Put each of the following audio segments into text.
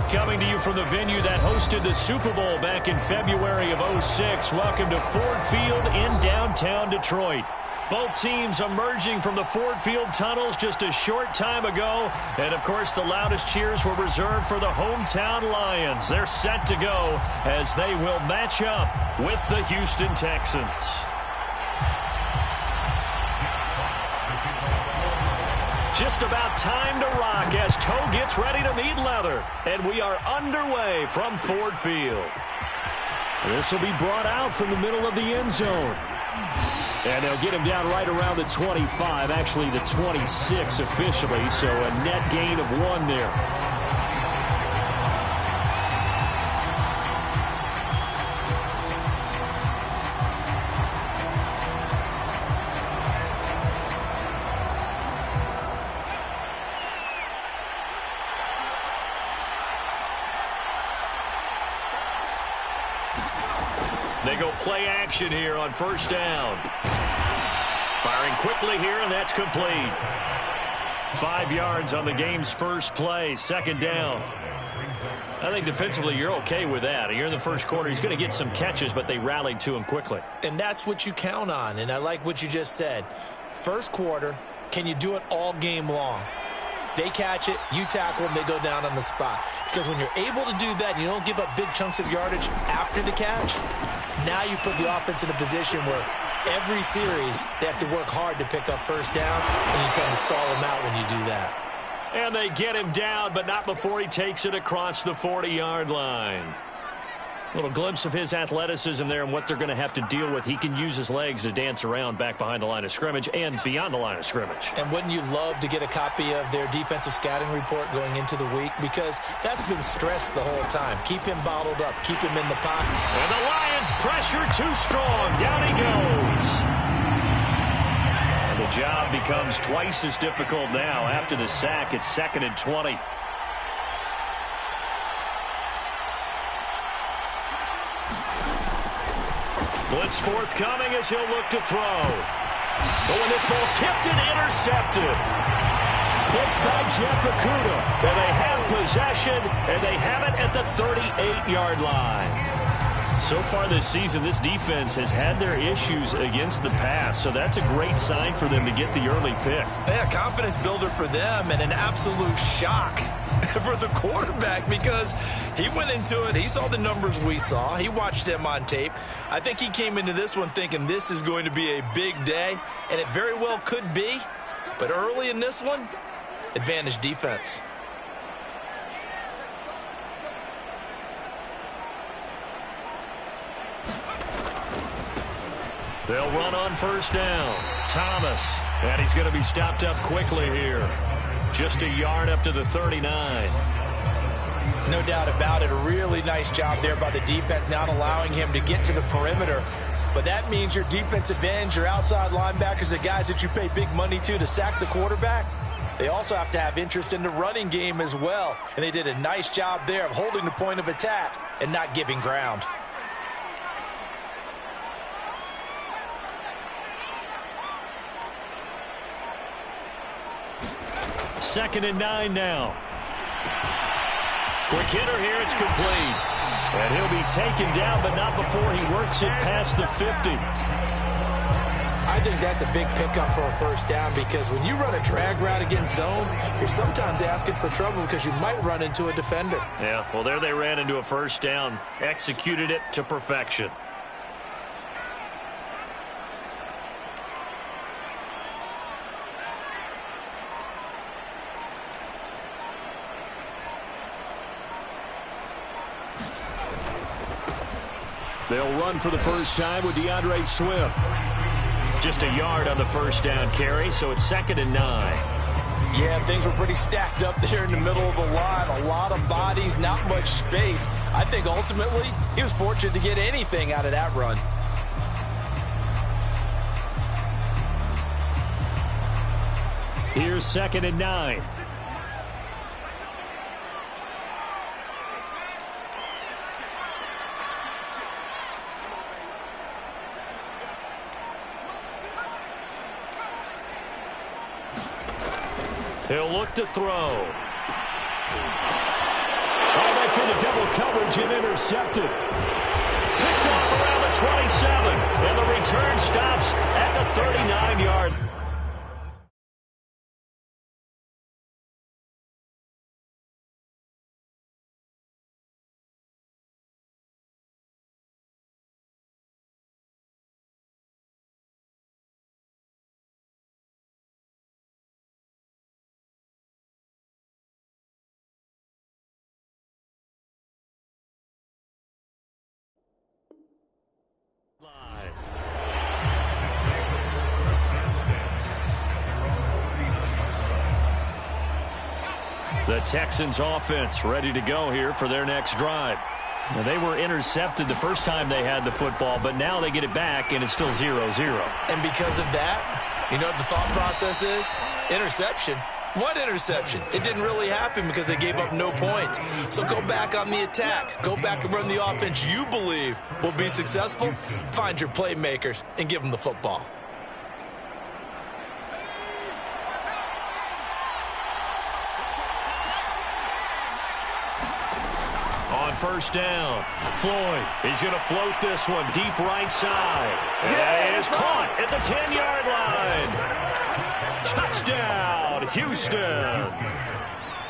coming to you from the venue that hosted the Super Bowl back in February of '06. Welcome to Ford Field in downtown Detroit. Both teams emerging from the Ford Field tunnels just a short time ago. And, of course, the loudest cheers were reserved for the hometown Lions. They're set to go as they will match up with the Houston Texans. Just about time to rock as toe gets ready to meet leather. And we are underway from Ford Field. This will be brought out from the middle of the end zone. And they'll get him down right around the 25, actually the 26 officially, so a net gain of 1 there. They go play action here on first down. Firing quickly here, and that's complete. 5 yards on the game's first play, second down. I think defensively you're okay with that. You're in the first quarter. He's going to get some catches, but they rallied to him quickly. And that's what you count on, and I like what you just said. First quarter, can you do it all game long? They catch it, you tackle them, they go down on the spot. Because when you're able to do that, you don't give up big chunks of yardage after the catch, now you put the offense in a position where every series they have to work hard to pick up first downs, and you tend to stall them out when you do that. And they get him down, but not before he takes it across the 40-yard line. A little glimpse of his athleticism there and what they're going to have to deal with. He can use his legs to dance around back behind the line of scrimmage and beyond the line of scrimmage. And wouldn't you love to get a copy of their defensive scouting report going into the week? Because that's been stressed the whole time. Keep him bottled up. Keep him in the pocket. And the Lions pressure too strong. Down he goes. And the job becomes twice as difficult now. After the sack, it's 2nd and 20. Blitz forthcoming as he'll look to throw. But when this ball's tipped and intercepted. Picked by Jeff Okudah. And they have possession, and they have it at the 38-yard line. So far this season, this defense has had their issues against the pass, so that's a great sign for them to get the early pick. Yeah, confidence builder for them and an absolute shock for the quarterback because he went into it. He saw the numbers we saw. He watched them on tape. I think he came into this one thinking this is going to be a big day, and it very well could be. But early in this one, advantage defense. They'll run on first down. Thomas, and he's going to be stopped up quickly here. Just a yard up to the 39. No doubt about it. A really nice job there by the defense, not allowing him to get to the perimeter. But that means your defensive ends, your outside linebackers, the guys that you pay big money to sack the quarterback, they also have to have interest in the running game as well. And they did a nice job there of holding the point of attack and not giving ground. Second and 9 now. Quick hitter here, it's complete. And he'll be taken down, but not before he works it past the 50. I think that's a big pickup for a first down because when you run a drag route against zone, you're sometimes asking for trouble because you might run into a defender. Yeah, well, there they ran into a first down, executed it to perfection. They'll run for the first time with DeAndre Swift. Just a yard on the first down carry, so it's 2nd and 9. Yeah, things were pretty stacked up there in the middle of the line. A lot of bodies, not much space. I think ultimately he was fortunate to get anything out of that run. Here's 2nd and 9. He'll look to throw. Oh, that's into double coverage and intercepted. Picked off around the 27. And the return stops at the 39-yard. The Texans offense ready to go here for their next drive. Now, they were intercepted the first time they had the football, but now they get it back, and it's still 0-0. And because of that, you know what the thought process is? Interception. What interception? It didn't really happen because they gave up no points. So go back on the attack. Go back and run the offense you believe will be successful. Find your playmakers and give them the football. On first down, Floyd, he's going to float this one deep right side. And it is caught at the 10-yard line. Touchdown, Houston.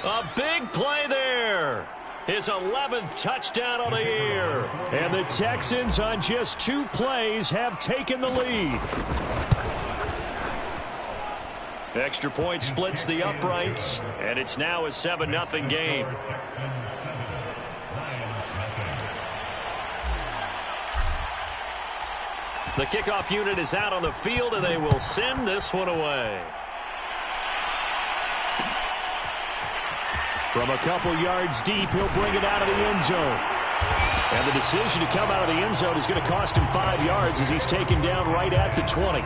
A big play there. His 11th touchdown of the year. And the Texans on just 2 plays have taken the lead. Extra point splits the uprights, and it's now a 7-0 game. The kickoff unit is out on the field, and they will send this one away. From a couple yards deep, he'll bring it out of the end zone. And the decision to come out of the end zone is going to cost him 5 yards as he's taken down right at the 20.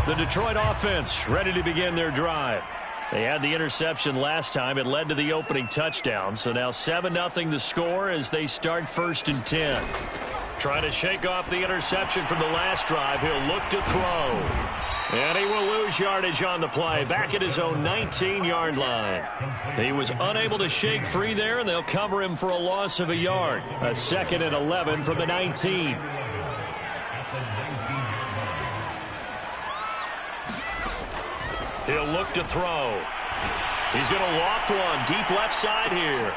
The Detroit offense ready to begin their drive. They had the interception last time. It led to the opening touchdown. So now 7-0 the score as they start 1st and 10. Trying to shake off the interception from the last drive. He'll look to throw. And he will lose yardage on the play. Back at his own 19-yard line. He was unable to shake free there, and they'll cover him for a loss of a yard. A 2nd and 11 from the 19. He'll look to throw. He's going to loft one deep left side here.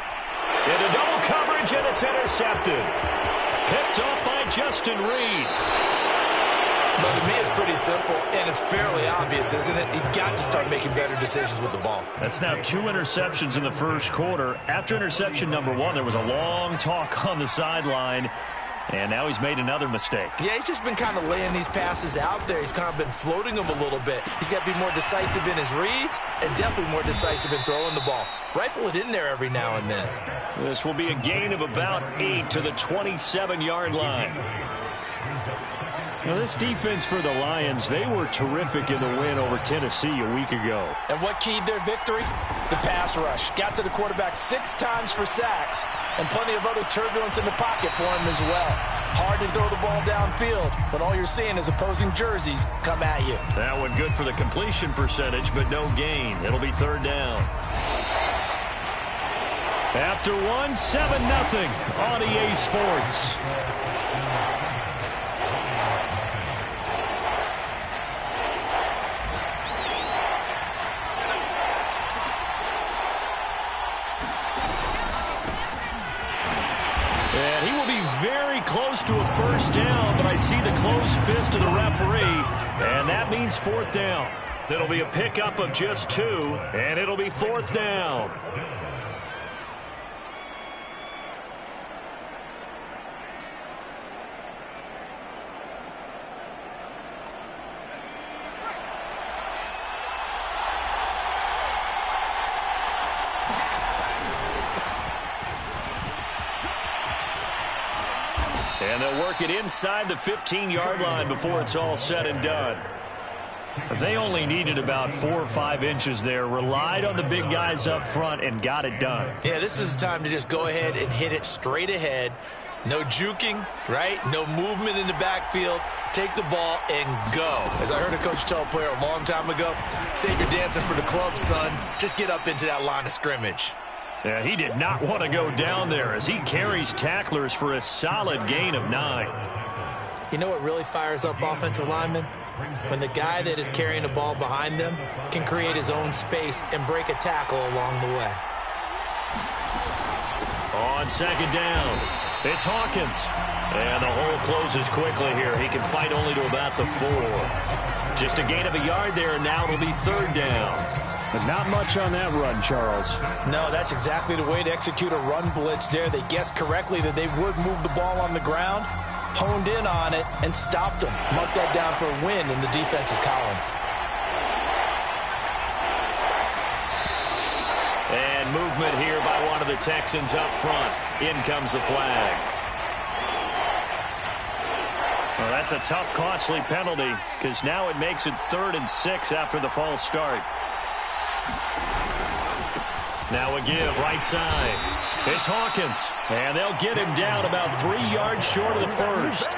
Into double coverage, and it's intercepted. Picked off by Justin Reed. But to me, it's pretty simple, and it's fairly obvious, isn't it? He's got to start making better decisions with the ball. That's now 2 interceptions in the first quarter. After interception number 1, there was a long talk on the sideline. And now he's made another mistake. Yeah, he's just been kind of laying these passes out there. He's kind of been floating them a little bit. He's got to be more decisive in his reads and definitely more decisive in throwing the ball. Rifle it in there every now and then. This will be a gain of about 8 to the 27-yard line. Now, this defense for the Lions, they were terrific in the win over Tennessee a week ago. And what keyed their victory? The pass rush. Got to the quarterback 6 times for sacks, and plenty of other turbulence in the pocket for him as well. Hard to throw the ball downfield when all you're seeing is opposing jerseys come at you. That one good for the completion percentage, but no gain. It'll be 3rd down. After 1, 7-0 on EA Sports. And he will be very close to a 1st down, but I see the closed fist of the referee, and that means 4th down. It'll be a pickup of just 2, and it'll be 4th down. And they'll work it inside the 15-yard line before it's all said and done. They only needed about 4 or 5 inches there, relied on the big guys up front, and got it done. Yeah, this is the time to just go ahead and hit it straight ahead. No juking, right? No movement in the backfield. Take the ball and go. As I heard a coach tell a player a long time ago, save your dancing for the club, son. Just get up into that line of scrimmage. Yeah, he did not want to go down there as he carries tacklers for a solid gain of 9. You know what really fires up offensive linemen? When the guy that is carrying the ball behind them can create his own space and break a tackle along the way. On second down, it's Hawkins. And the hole closes quickly here. He can fight only to about the 4. Just a gain of a yard there, and now it'll be third down. But not much on that run, Charles. No, that's exactly the way to execute a run blitz there. They guessed correctly that they would move the ball on the ground, honed in on it, and stopped them. Marked that down for a win in the defense's column. And movement here by one of the Texans up front. In comes the flag. Well, that's a tough, costly penalty because now it makes it 3rd and 6 after the false start. Now a give right side. It's Hawkins, and they'll get him down about 3 yards short of the first.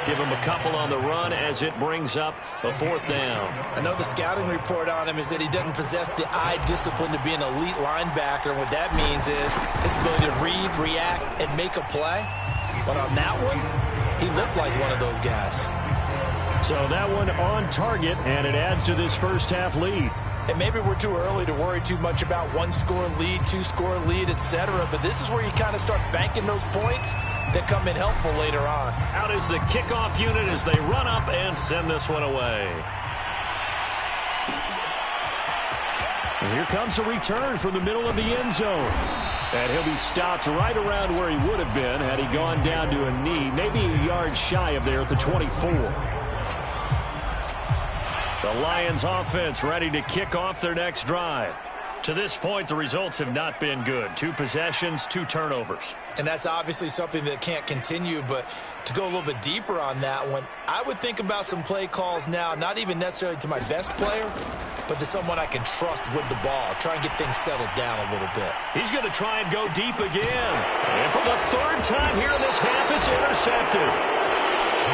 Give him a couple on the run as it brings up a 4th down. I know the scouting report on him is that he doesn't possess the eye discipline to be an elite linebacker. What that means is his ability to read, react, and make a play. But on that one, he looked like one of those guys. So that one on target, and it adds to this first half lead. And maybe we're too early to worry too much about 1-score lead, 2-score lead, etc. But this is where you kind of start banking those points that come in helpful later on. Out is the kickoff unit as they run up and send this one away. And here comes a return from the middle of the end zone. And he'll be stopped right around where he would have been had he gone down to a knee, maybe a yard shy of there at the 24. The Lions offense ready to kick off their next drive. To this point, the results have not been good. 2 possessions, 2 turnovers. And that's obviously something that can't continue, but to go a little bit deeper on that one, I would think about some play calls now, not even necessarily to my best player, but to someone I can trust with the ball. Try and get things settled down a little bit. He's going to try and go deep again. And for the 3rd time here in this half, it's intercepted.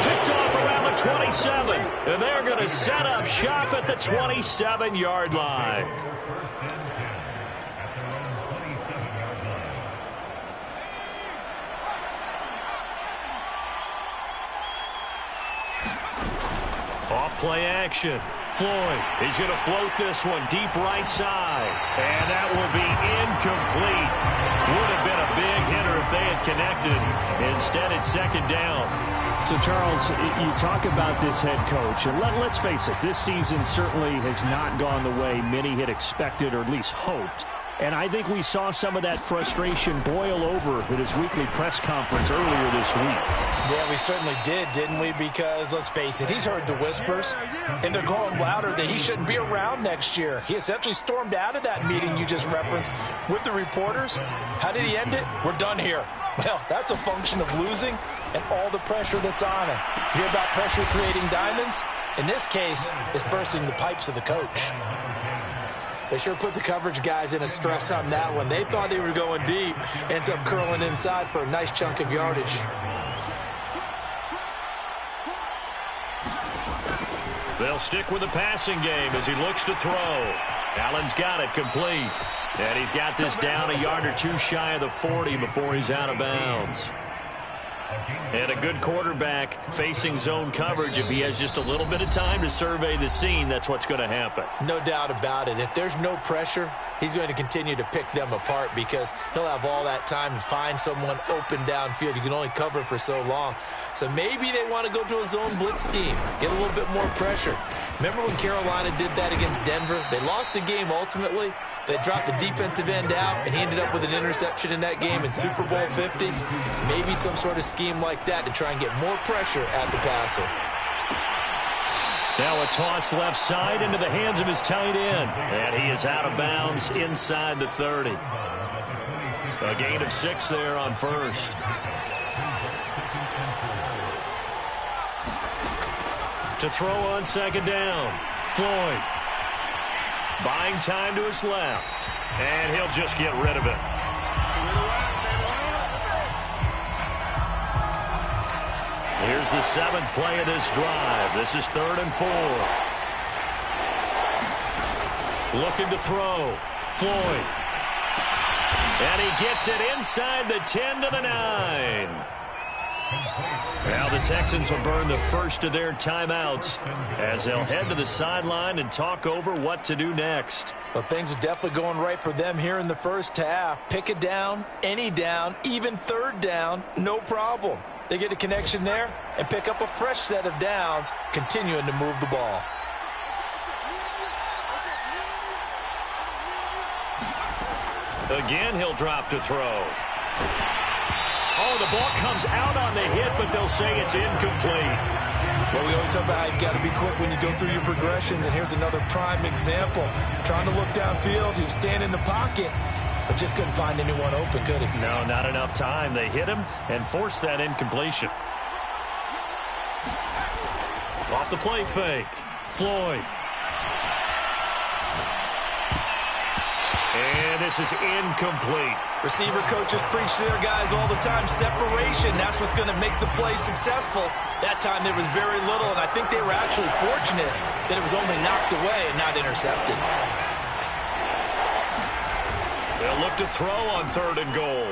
Picked off around the 27. And they're going to set up shop at the 27-yard line. Off play action. Floyd, he's going to float this one deep right side. And that will be incomplete. Would have been a big hitter if they had connected. Instead, it's 2nd down. So, Charles, you talk about this head coach, and let's face it, this season certainly has not gone the way many had expected or at least hoped. And I think we saw some of that frustration boil over at his weekly press conference earlier this week. Yeah, we certainly did, didn't we? Because, let's face it, he's heard the whispers, and they're growing louder that he shouldn't be around next year. He essentially stormed out of that meeting you just referenced with the reporters. How did he end it? We're done here. Well, that's a function of losing and all the pressure that's on him. You hear about pressure creating diamonds? In this case, it's bursting the pipes of the coach. They sure put the coverage guys in a stress on that one. They thought they were going deep. Ends up curling inside for a nice chunk of yardage. They'll stick with the passing game as he looks to throw. Allen's got it complete. And he's got this down a yard or 2 shy of the 40 before he's out of bounds. And a good quarterback facing zone coverage. If he has just a little bit of time to survey the scene, that's what's going to happen. No doubt about it. If there's no pressure, he's going to continue to pick them apart because he'll have all that time to find someone open downfield. You can only cover for so long. So maybe they want to go to a zone blitz scheme, get a little bit more pressure. Remember when Carolina did that against Denver? They lost the game ultimately. They dropped the defensive end out, and he ended up with an interception in that game in Super Bowl 50. Maybe some sort of scheme like that to try and get more pressure at the passer. Now a toss left side into the hands of his tight end. And he is out of bounds inside the 30. A gain of 6 there on first. To throw on 2nd down. Floyd. Buying time to his left. And he'll just get rid of it. Here's the 7th play of this drive. This is 3rd and 4. Looking to throw. Floyd. And he gets it inside the 10 to the 9. Now the Texans will burn the first of their timeouts as they'll head to the sideline and talk over what to do next. Well, things are definitely going right for them here in the first half. Pick it down, any down, even 3rd down, no problem. They get a connection there and pick up a fresh set of downs, continuing to move the ball. Again, he'll drop to throw. Oh, the ball comes out on the hit, but they'll say it's incomplete. Well, we always talk about how you've got to be quick when you go through your progressions, and here's another prime example. Trying to look downfield, he was standing in the pocket, but just couldn't find anyone open, could he? No, not enough time. They hit him and forced that incompletion. Off the play fake. Floyd. And this is incomplete. Receiver coaches preach to their guys all the time. Separation, that's what's going to make the play successful. That time there was very little, and I think they were actually fortunate that it was only knocked away and not intercepted. They'll look to throw on 3rd and goal.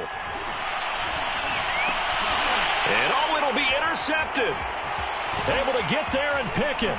And oh, it'll be intercepted. Able to get there and pick it.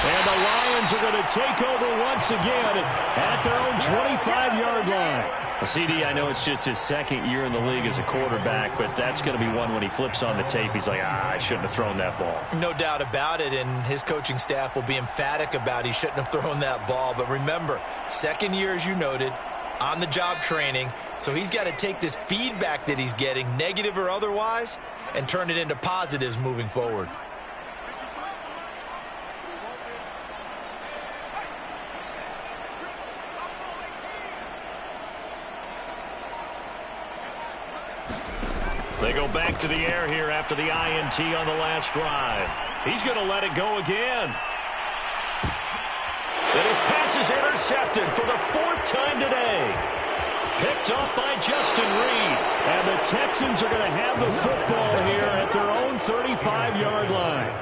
And the Lions are going to take over once again at their own 25-yard line. Well, CD, I know it's just his 2nd year in the league as a quarterback, but that's going to be one when he flips on the tape. He's like, I shouldn't have thrown that ball. No doubt about it, and his coaching staff will be emphatic about he shouldn't have thrown that ball. But remember, 2nd year, as you noted, on-the-job training, so he's got to take this feedback that he's getting, negative or otherwise, and turn it into positives moving forward. They go back to the air here after the INT on the last drive. He's going to let it go again. And his pass is intercepted for the 4th time today. Picked off by Justin Reed. And the Texans are going to have the football here at their own 35-yard line.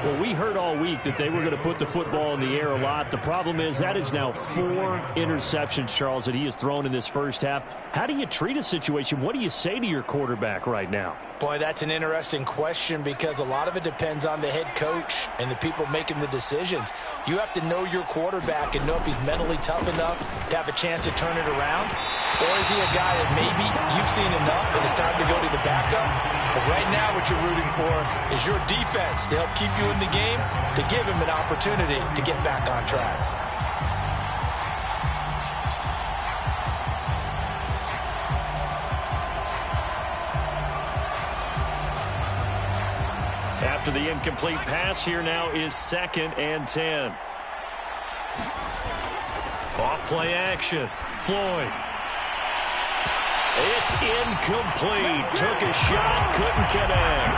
Well, we heard all week that they were going to put the football in the air a lot. The problem is that is now 4 interceptions, Charles, that he has thrown in this first half. How do you treat a situation? What do you say to your quarterback right now? Boy, that's an interesting question because a lot of it depends on the head coach and the people making the decisions. You have to know your quarterback and know if he's mentally tough enough to have a chance to turn it around. Or is he a guy that maybe you've seen enough and it's time to go to the backup? But right now what you're rooting for is your defense to help keep you in the game, to give him an opportunity to get back on track. After the incomplete pass, here now is 2nd and 10. Off play action. Floyd. It's incomplete. Took a shot, couldn't connect.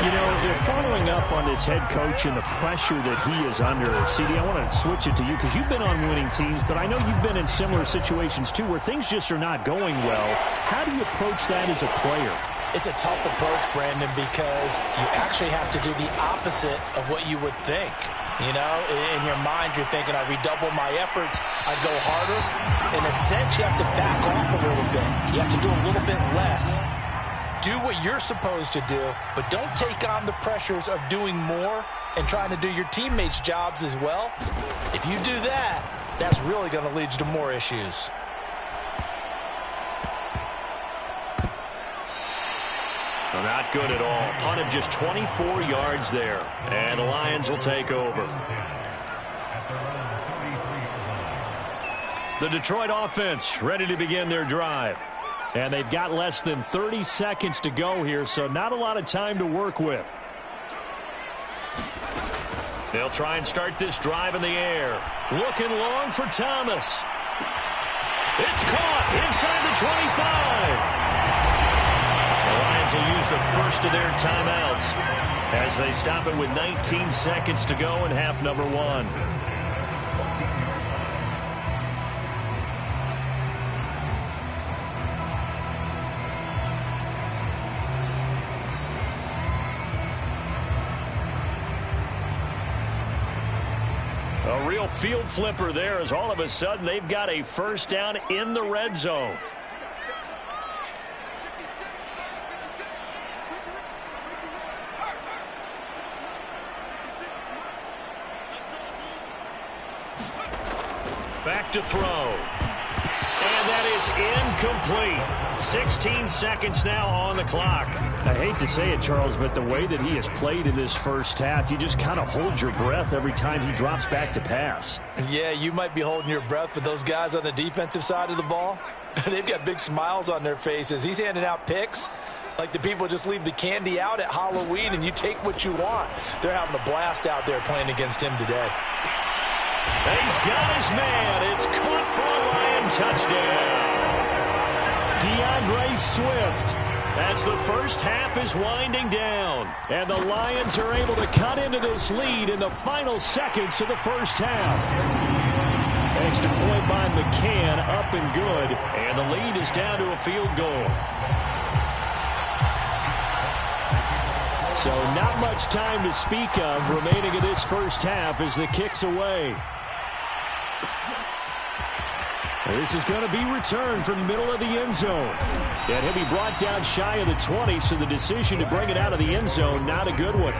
You know, they're following up on this head coach and the pressure that he is under. CD, I want to switch it to you because you've been on winning teams, but I know you've been in similar situations too where things just are not going well. How do you approach that as a player? It's a tough approach, Brandon, because you actually have to do the opposite of what you would think. You know, in your mind, you're thinking, I redouble my efforts, I go harder. In a sense, you have to back off a little bit. You have to do a little bit less. Do what you're supposed to do, but don't take on the pressures of doing more and trying to do your teammates' jobs as well. If you do that, that's really going to lead you to more issues. Well, not good at all. Punt of just 24 yards there. And the Lions will take over. The Detroit offense ready to begin their drive. And they've got less than 30 seconds to go here, so not a lot of time to work with. They'll try and start this drive in the air. Looking long for Thomas. It's caught inside the 25. The Lions will use the first of their timeouts as they stop it with 19 seconds to go in half number 1. real field flipper there as all of a sudden they've got a first down in the red zone. Back to throw. And that is incomplete. 16 seconds now on the clock. I hate to say it, Charles, but the way that he has played in this first half, you just kind of hold your breath every time he drops back to pass. Yeah, you might be holding your breath, but those guys on the defensive side of the ball, they've got big smiles on their faces. He's handing out picks like the people just leave the candy out at Halloween and you take what you want. They're having a blast out there playing against him today. And he's got his man. It's caught for a Lion touchdown. DeAndre Swift. As the first half is winding down. And the Lions are able to cut into this lead in the final seconds of the first half. Extra point by McCann, up and good. And the lead is down to a field goal. So not much time to speak of remaining in this first half as the kick's away. This is going to be returned from the middle of the end zone. And he'll be brought down shy of the 20, so the decision to bring it out of the end zone, not a good one.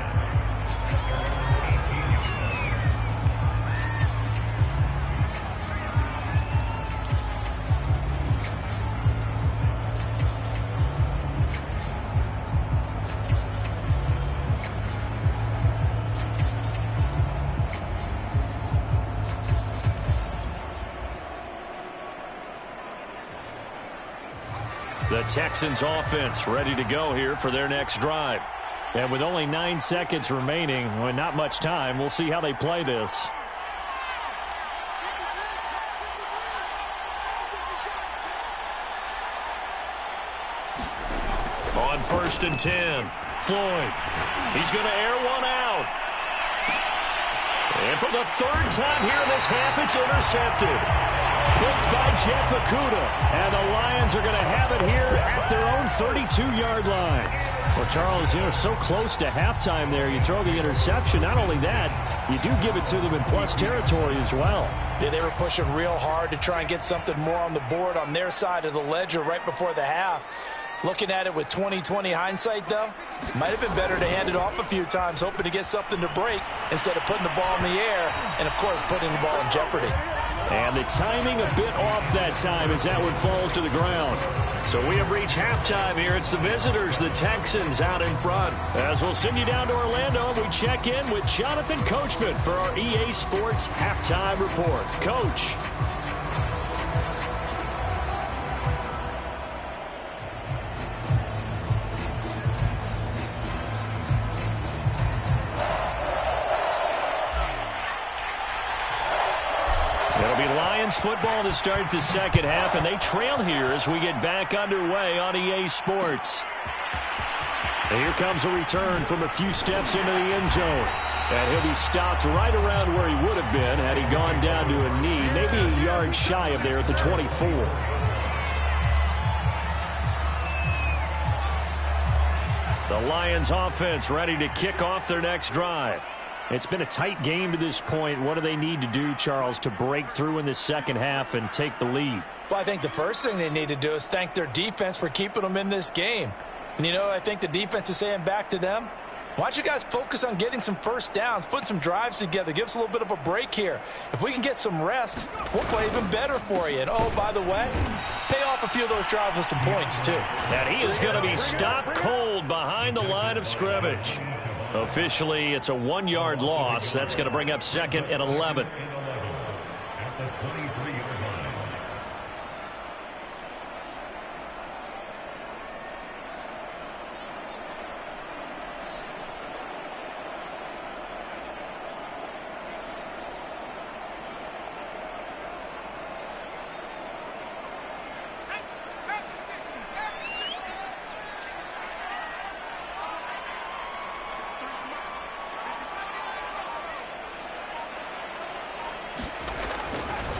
The Texans offense ready to go here for their next drive. And with only 9 seconds remaining, well, not much time, we'll see how they play this. On 1st and 10, Floyd. He's going to air one out. And for the third time here in this half, it's intercepted. Picked by Jeff Okudah. And the Lions are going to have it here at their own 32-yard line. Well, Charles, you know, so close to halftime there. You throw the interception. Not only that, you do give it to them in plus territory as well. Yeah, they were pushing real hard to try and get something more on the board on their side of the ledger right before the half. Looking at it with 20/20 hindsight, though, might have been better to hand it off a few times, hoping to get something to break instead of putting the ball in the air and, of course, putting the ball in jeopardy. And the timing a bit off that time as that one falls to the ground. So we have reached halftime here. It's the visitors, the Texans, out in front. As we'll send you down to Orlando, we check in with Jonathan Coachman for our EA Sports Halftime Report. Coach. Football to start the second half, and they trail here as we get back underway on EA Sports. And here comes a return from a few steps into the end zone. And he'll be stopped right around where he would have been had he gone down to a knee, maybe a yard shy of there at the 24. The Lions offense ready to kick off their next drive. It's been a tight game to this point. What do they need to do, Charles, to break through in the second half and take the lead? Well, I think the first thing they need to do is thank their defense for keeping them in this game. And, you know, I think the defense is saying back to them, why don't you guys focus on getting some first downs, putting some drives together, give us a little bit of a break here. If we can get some rest, we'll play even better for you. And, oh, by the way, pay off a few of those drives with some points, too. And he is going to be stopped cold behind the line of scrimmage. Officially, it's a 1-yard loss. That's going to bring up 2nd and 11.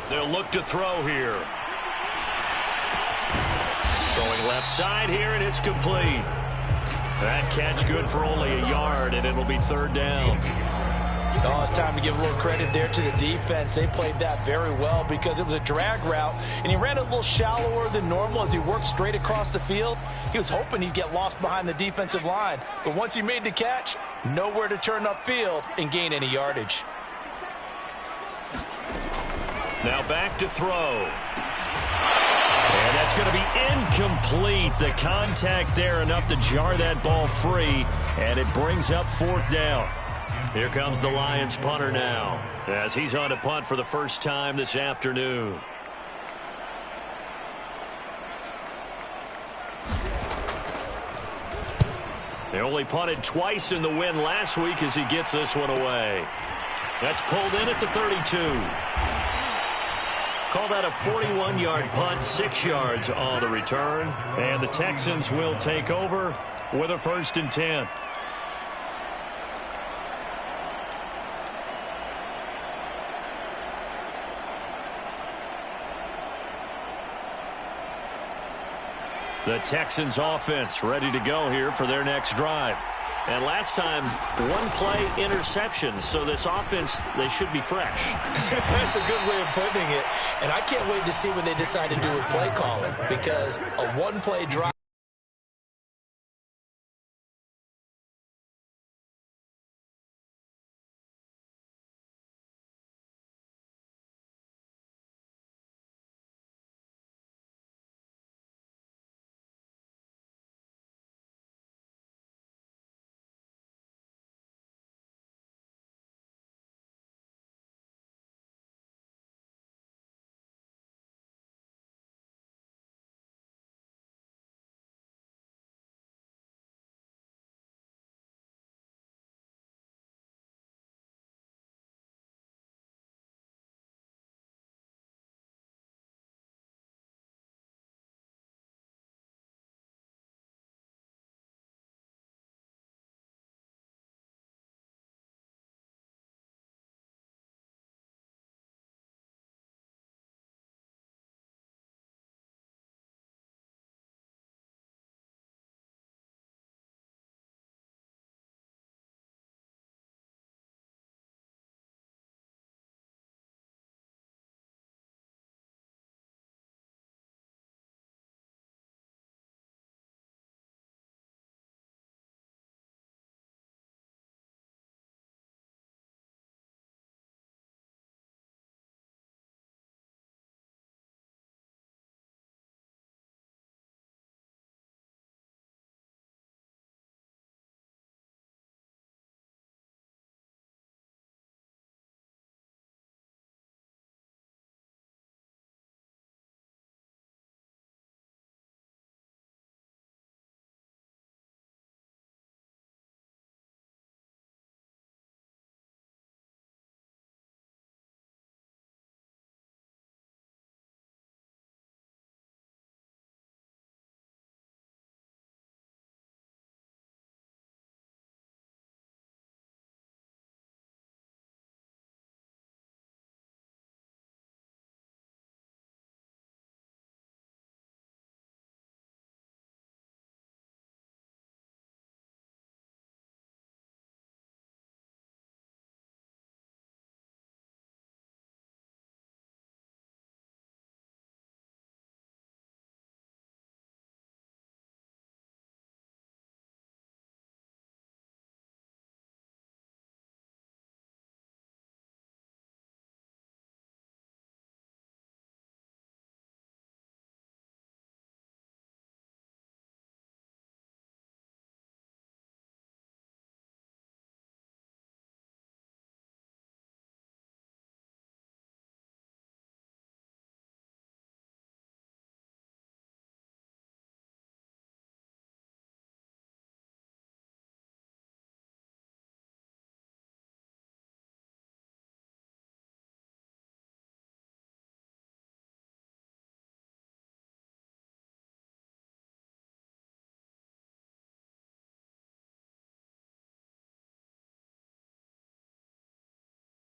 They'll look to throw here. Throwing left side here, and it's complete. That catch good for only a yard, and it'll be 3rd down. Oh, it's time to give a little credit there to the defense. They played that very well because it was a drag route, and he ran a little shallower than normal as he worked straight across the field. He was hoping he'd get lost behind the defensive line, but once he made the catch, nowhere to turn upfield and gain any yardage. Now back to throw. And that's going to be incomplete. The contact there enough to jar that ball free, and it brings up 4th down. Here comes the Lions punter now as he's on to punt for the first time this afternoon. They only punted twice in the win last week as he gets this one away. That's pulled in at the 32. Call that a 41-yard punt, 6 yards on the return. And the Texans will take over with a 1st and 10. The Texans offense ready to go here for their next drive. And last time, 1-play interception. So this offense, they should be fresh. That's a good way of putting it. And I can't wait to see what they decide to do with play calling, because a 1-play drive